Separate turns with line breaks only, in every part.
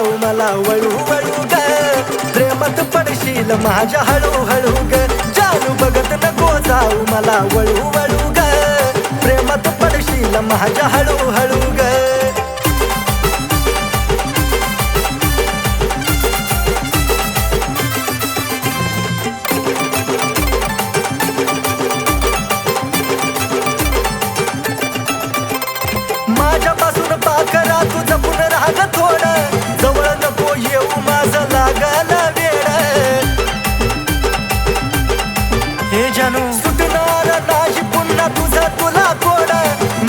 जाऊ मला वळू वळू ग प्रेमात पडशील माझ्या हळू हळू ग जानू बघत नको जाऊ मला वळू वळू ग प्रेमात पडशील माझ्या हळू हळू ग माझ्यापासून पाकरा तू जपून राग थोडं जवळ नको येऊ माझं लागल वेड हे जानू सुटणार नाही पुन्हा तुझं तुला कोड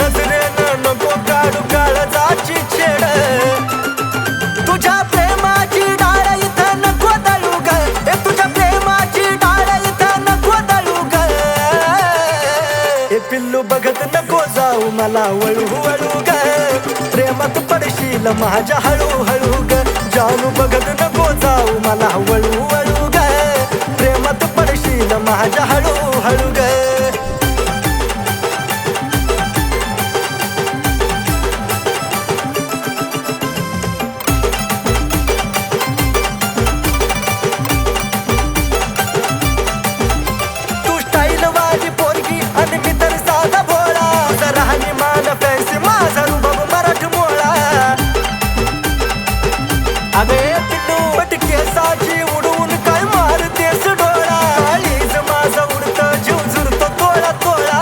नजरेनं नको काढू काळजाची छेड तुझ्या प्रेमाची डाळ इथं नको दळू ग तुझ्या प्रेमाची डाळ इथं नको दळू ग हे पिल्लू बघत नको जाऊ मला वळू वळू ग प्रेमात पडशील माझ्या हळू हळू ग जानू बघत नको जाऊ मला वळू वळू ग प्रेमात पडशील माझ्या हळू हळू ग तू स्टाईल वाली पोरगी आणि मी तर साधा भोळा जरा आणि मान फॅन्सी माझा रुबाब मराठमोळा अगे पिल्लू पटकेसाची उडवून काय मारतेस डोळा काळीज माझा उडतं जीव झुरतो तोळा तोळा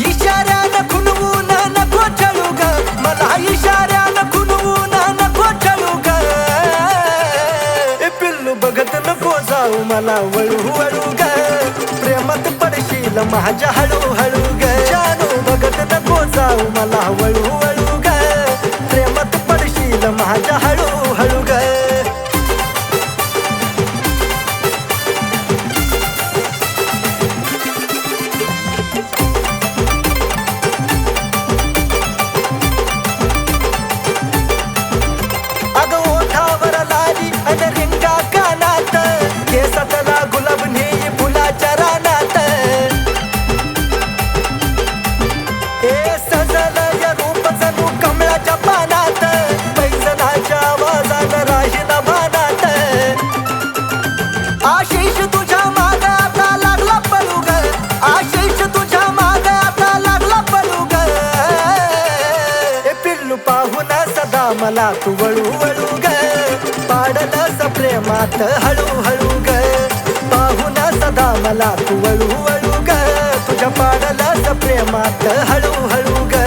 इशाऱ्यानं खुणवून नको चळू ग मला इशाऱ्यानं खुणवून नको चळू ग ए पिल्लू बघत नको जाऊ मला वळू वळू ग प्रेमात पडशील माझ्या हळू हळू ग जानू बघत नको जाऊ मला वळू वळू ग प्रेमात पडशील माझ्या हळू हळू ग अगं ओठावर लाली आणि रिंगा कानात केसातला गुलाब नेई फुलाच्या रानात ए सजलं या रूप जणू कमळाच्या पानात पैजनाच्या आवाजानं राहील भानात आशिष तुझ्या माग आता लागला पळू ग आशिष तुझ्या माग आता लागला पळू ग ए पिल्लू पाहून सदा मला तू वळू वळू ग पाडलंस प्रेमात हळू हळू ग पाहून सदा मला तू वळू वळू ग तुझ्या पाडलंस प्रेमात हळू हळू ग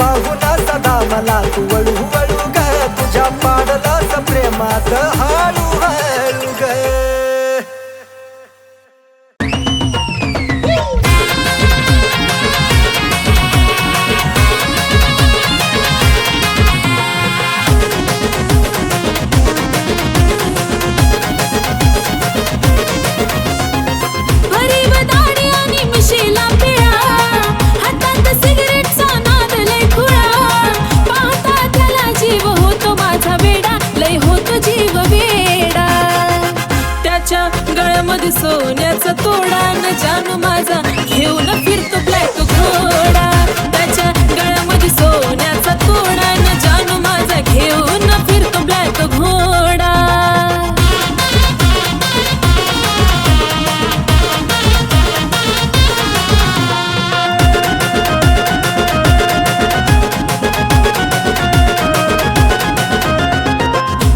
पाहून सदा मला तू वळू वळू ग तुझ्या पाडलंस प्रेमात हळू हळू ग
गळ्यामध्ये सोन्याचा तोडा न जानू माझा घेऊन फिरतो ब्लॅक घोडा त्याच्या गळ्यामध्ये सोन्याचा तोडा न जानू माझा घेऊन फिरतो ब्लॅक घोडा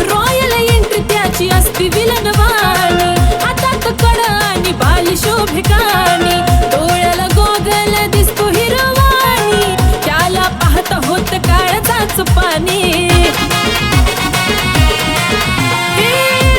रॉयल एंट्री त्याची असती विलनवाणी आणि बाली शोभिकानी डोळ्याला गोगल दिसतो हिरवाणी त्याला पाहता होत काळजाच पाणी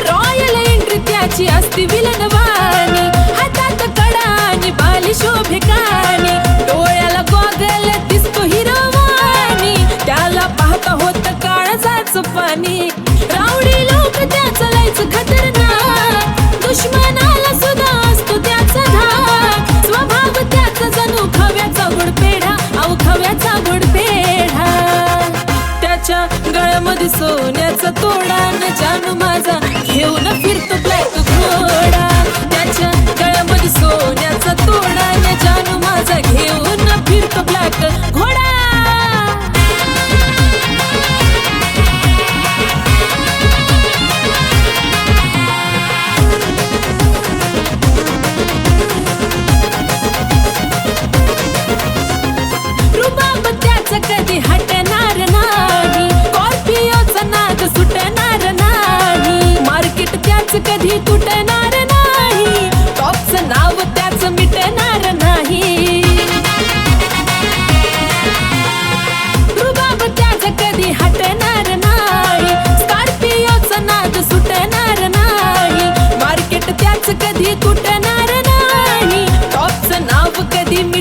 रॉयल एंट्री त्याची असती विलनवाणी हातात कडा आणि बाली शोभिकानी डोळ्याला गोगल दिसतो हिरवाणी त्याला पाहता होत काळजाच पाणी रावडी लोक त्याचं लयच खतरनाक दुश्मनाला सुद्धा असतो त्याचा धाक स्वभाव त्याचा जणू खव्याचा गुडपेढा अहो खव्याचा गुडपेढा त्याच्या गळ्यामध्ये सोन्याचा तोडा न जानू माझा घेऊन फिरतो ब्लॅक घोडा त्याच्या गळ्यामध्ये सोन्याचा तोडा न जानू माझा घेऊन फिरतो ब्लॅक घोडा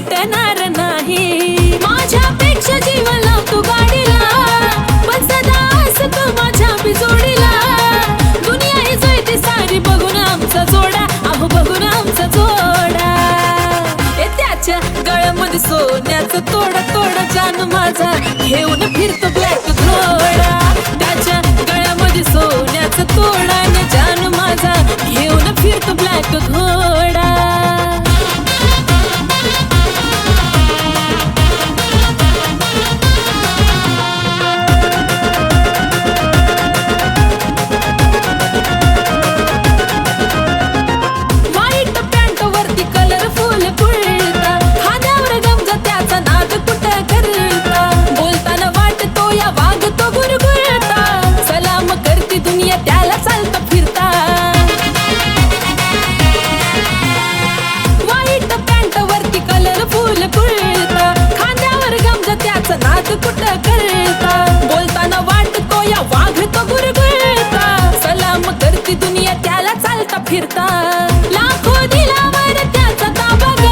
भेटणार नाही. माझ्यापेक्षा जीव लावतो गाडीला, पण सदा असतो माझ्या बिजोडीला. दुनिया ही जळते सारी बघून आमचा जोडा, अहो बघून आमचा जोडा. ए त्याच्या गळ्यामध्ये सोन्याचं तोडा तोडा जानू माझा घेऊन फिरतो ब्लॅक घोडा. त्याच्या गळ्यामध्ये सोन्याचं तोडा न जानू माझा घेऊन फिरतो ब्लॅक घोडा. व्हाईट पॅन्ट वरती कलरफुल कुर्ता, खांद्यावर गमजा त्याचा नाद कुठं करता. बोलताना वाटतो या वागतो गुरगुरता, सलाम करती दुनिया त्याला चालता फिरता. व्हाईट पॅन्ट वरती कलरफुल कुर्ता, खांद्यावर गमजा त्याचा नाद कुठं करता. बोलताना वाटतो या वागतो गुरगुरता, सलाम करती दुनिया त्याला चालता फिरता. लाखो दिलावर त्याचा ताबा ग,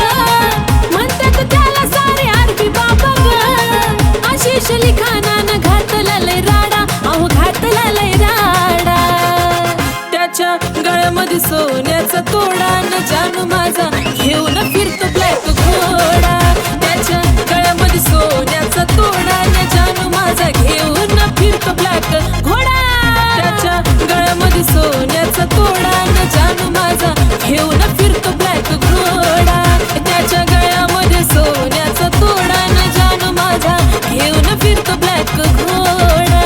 म्हणतात त्याला सारे आरती बाबा ग. आशिष लिखाणानं घातला लय राडा, अहो घातला लय राडा. त्याच्या गळ्यामध्ये सोन्याचा तोडा न जानू माझा घेऊन फिरतो ब्लॅक घोडा. त्याच्या गळ्यामध्ये सोन्याचा तोडा न जानू माझा घेऊन फिरतो ब्लॅक घोडा. त्याच्या गळ्यामध्ये सोन्याचा तोडा न जानू माझा घेऊन फिरतो ब्लॅक घोडा. त्याच्या गळ्यामध्ये सोन्याचा तोडा न जानू माझा घेऊन फिरतो ब्लॅक घोडा.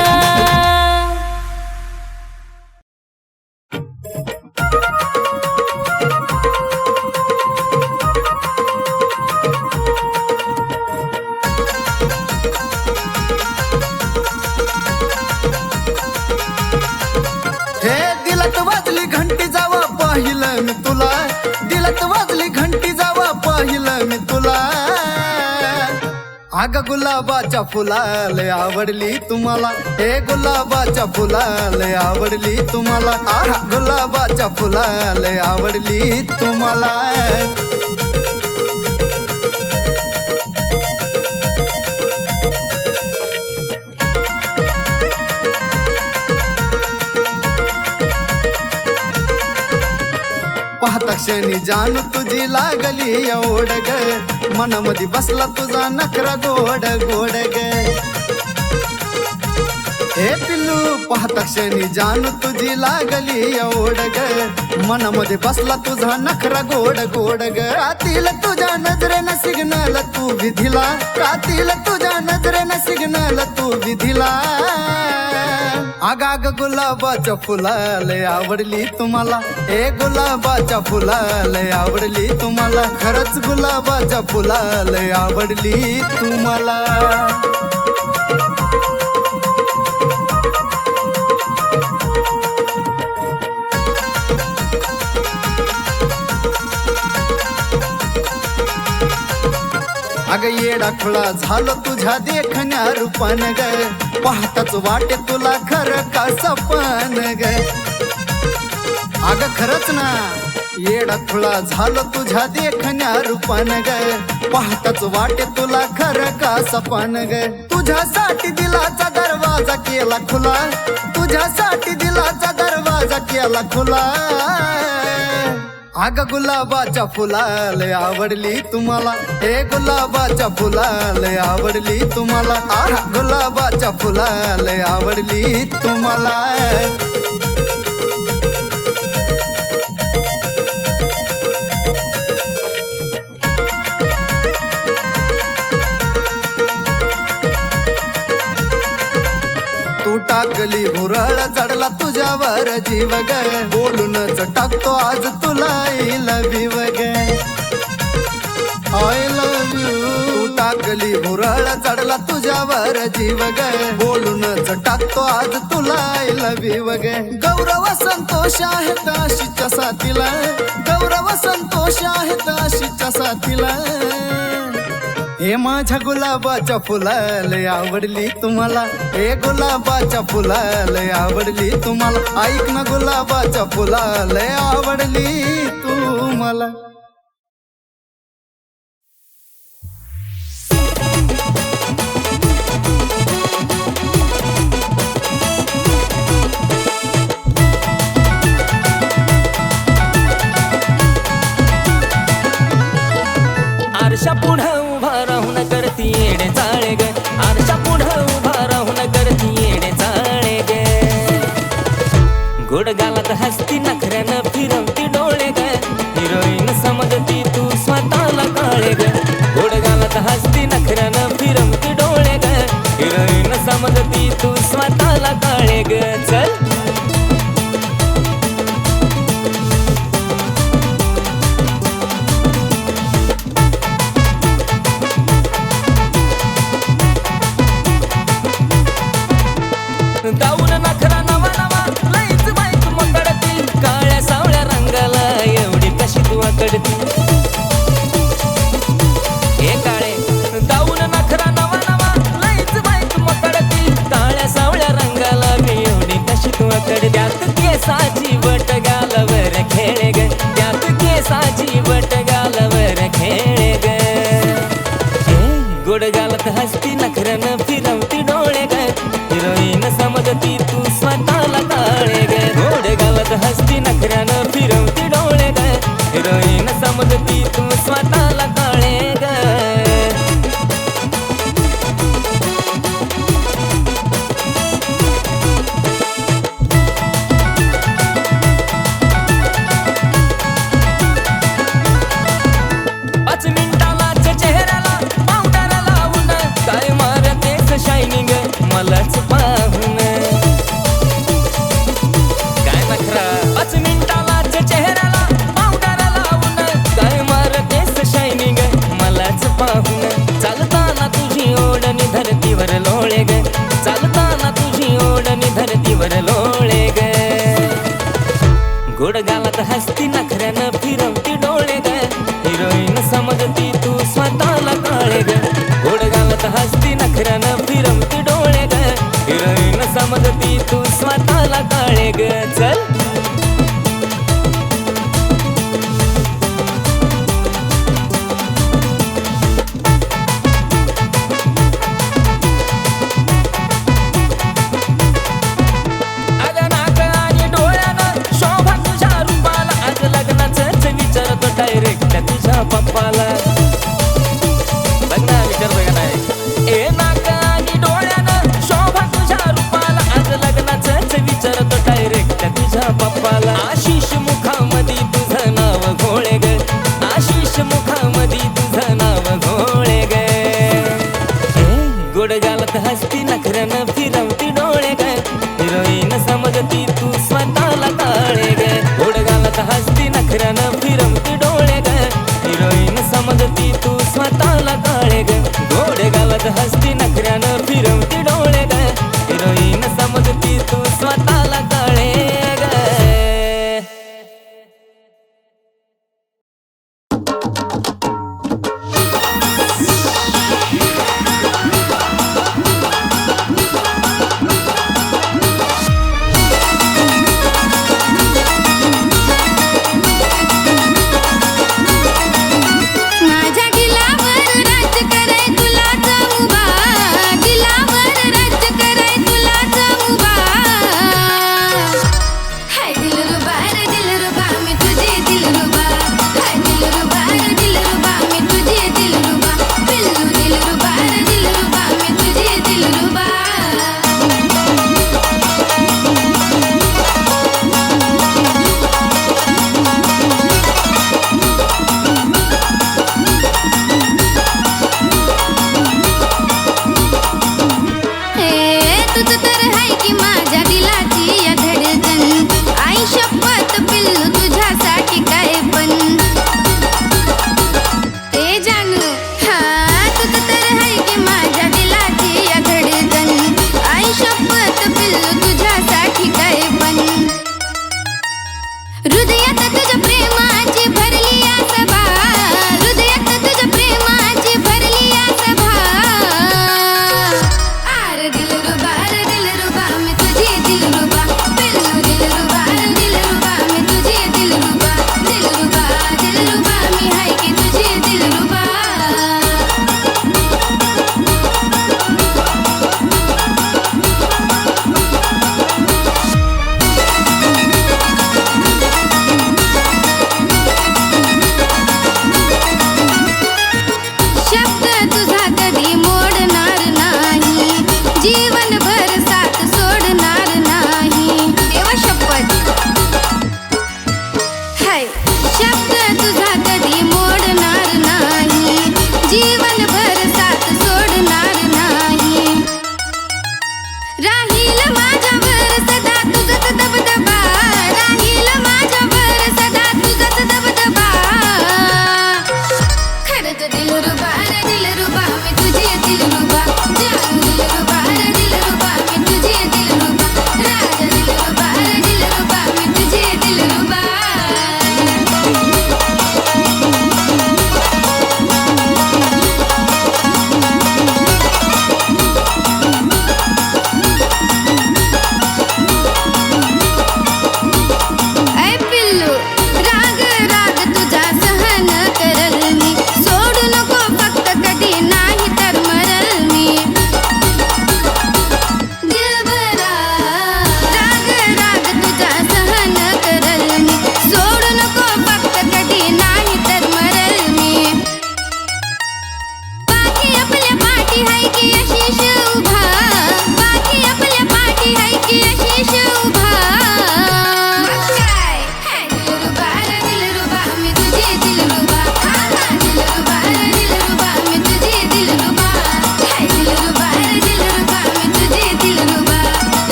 हे दिलत वाजली घंटी जावा पाहिलं मी तुला, दिलत वाजली घंटी जावा पाहिलं मी तुला. अग गुलाबाच्या फुलाले आवडली तुम्हाला, हे गुलाबाच्या फुलाले आवडली तुम्हाला. आहा गुलाबाच्या फुलाले आवडली तुम्हाला. पाहता क्षणी जानू तुझी लागली एवढ ग, मनामध्ये बसला तुझा नखरा गोड गोड ग. हे पिल्लू पाहता क्षणी जानू तुझी लागली एवढ ग, मनामध्ये बसला तुझा नखरा गोड गोड ग. रातील तुझ्या नजरेनं सिग्नल तू विधिला, रातील तुझ्या नजरेनं सिग्नल तू विधिला. आगाग गुलाबाच्या फुलाले आवडली तुम्हाला, हे गुलाबाच्या फुलाले आवडली तुम्हाला. खरंच गुलाबाच्या फुलाले आवडली तुम्हाला. अग येडा खुळा झालो तुझ्या देखण्या रूपान ग, पाहताच वाटे तुला खरं का सपन ग. अग खरंच ना येडा खुळा झालो तुझ्या देखण्या रूपान ग, पाहताच वाटे तुला खरं का सपन ग. तुझ्यासाठी दिलाचा दरवाजा केला खुला, तुझ्यासाठी दिलाचा दरवाजा केला खुला. अग गुलाबाच्या फुलाले आवडली तुम्हाला, हे गुलाबाच्या फुलाले आवडली तुम्हाला. आहा गुलाबाच्या फुलाले आवडली तुम्हाला. तू टाकली भुरळ चढला तुझ्यावर जीव ग, बोलूनच टाकतो आज तुला आय लव्ह यू ग. I love you. तू टाकली भुरळ चढला तुझ्यावर जीव ग, बोलूनच टाकतो आज तुला आय लव्ह यू ग. गौरव संतोष आहेत आशीच्या साथीला, गौरव संतोष आहेत आशीच्या साथीला. हे माझ्या गुलाबाच्या फुलाले आवडली तुम्हाला, हे गुलाबाच्या फुलाले आवडली तुम्हाला. ऐक ना गुलाबाच्या फुलाले आवडली तुम्हाला.
उभा राहून करती येडे चाळे ग आरशा पुढं उभा राहून करती येडे चाळे ग गोड गालात हसती नखऱ्यानं फिरवती डोळे ग हिरोईन समजती तू स्वतःला काळे ग गोड गालात हसती नखऱ्यानं फिरवती डोळे ग हिरोईन समजती तू स्वतःला काळे ग चल गाऊन नखरा नवा नवा लईच बाईक मकडती काळ्या सावळ्या रंगाला एवढी कशी तू आकडती हे काळे गाऊन नखरा नवा नवा लईच बाईक मकडती काळ्या सावळ्या रंगाला मी एवढी कशी तू आकडती त्यात केसाची बट गालावर खेळे ग त्यात केसाची बट गालावर खेळे ग गोड गालात हसती नखऱ्यानं फिरवती डोळे ग हिरोईन समजती तू स्वतःला काळे ग गोड गालात हसती नखऱ्यानं फिरवती डोळे ग हिरोईन समजती तू स्वतःला काळे ग पाच मिनिटालाच चेहऱ्याला पावडर लावून काय मारतेस शायनिंग मलाच पाहून काय नखरा 5 मिनिटालाच चेहऱ्याला पावडर लावून काय मारतेस शायनिंग मलाच पाहून चालताना तुझी ओढणी धरतीवर लोळे ग चालताना तुझी ओढणी धरतीवर लोळे ग गोड गालात हसती नखऱ्यानं फिरवती डोळे ग हिरोईन समजती तू स्वतःला काळे ग गोड गालात हसती नखऱ्यानं फिरवती डोळे ग हिरोईन समजती तू स्वतःला काळे ग चल अग नाक आणि डोळ्यानं शोभा तुझ्या रूपाला आज लग्नाचंच विचारतो डायरेक्ट तुझ्या पप्पाला लग्न विचारतो का नाही ए नाक आणि डोळ्यानं शोभा तुझ्या रूपाला आज लग्नाचंच विचारतो डायरेक्ट तुझ्या पप्पाला आशिष मुखामध्ये तुझं नाव घोळे ग आशिष मुखामध्ये तुझं नाव घोळे ग गोड गालात हसती नखऱ्यानं फिरवती डोळे ग हिरोईन समजती तू स्वतःला काळे ग गोड गालात हसती नखऱ्यानं फिरवती डोळे ग हिरोईन समजती तू स्वतःला काळे ग गोड गालात हसती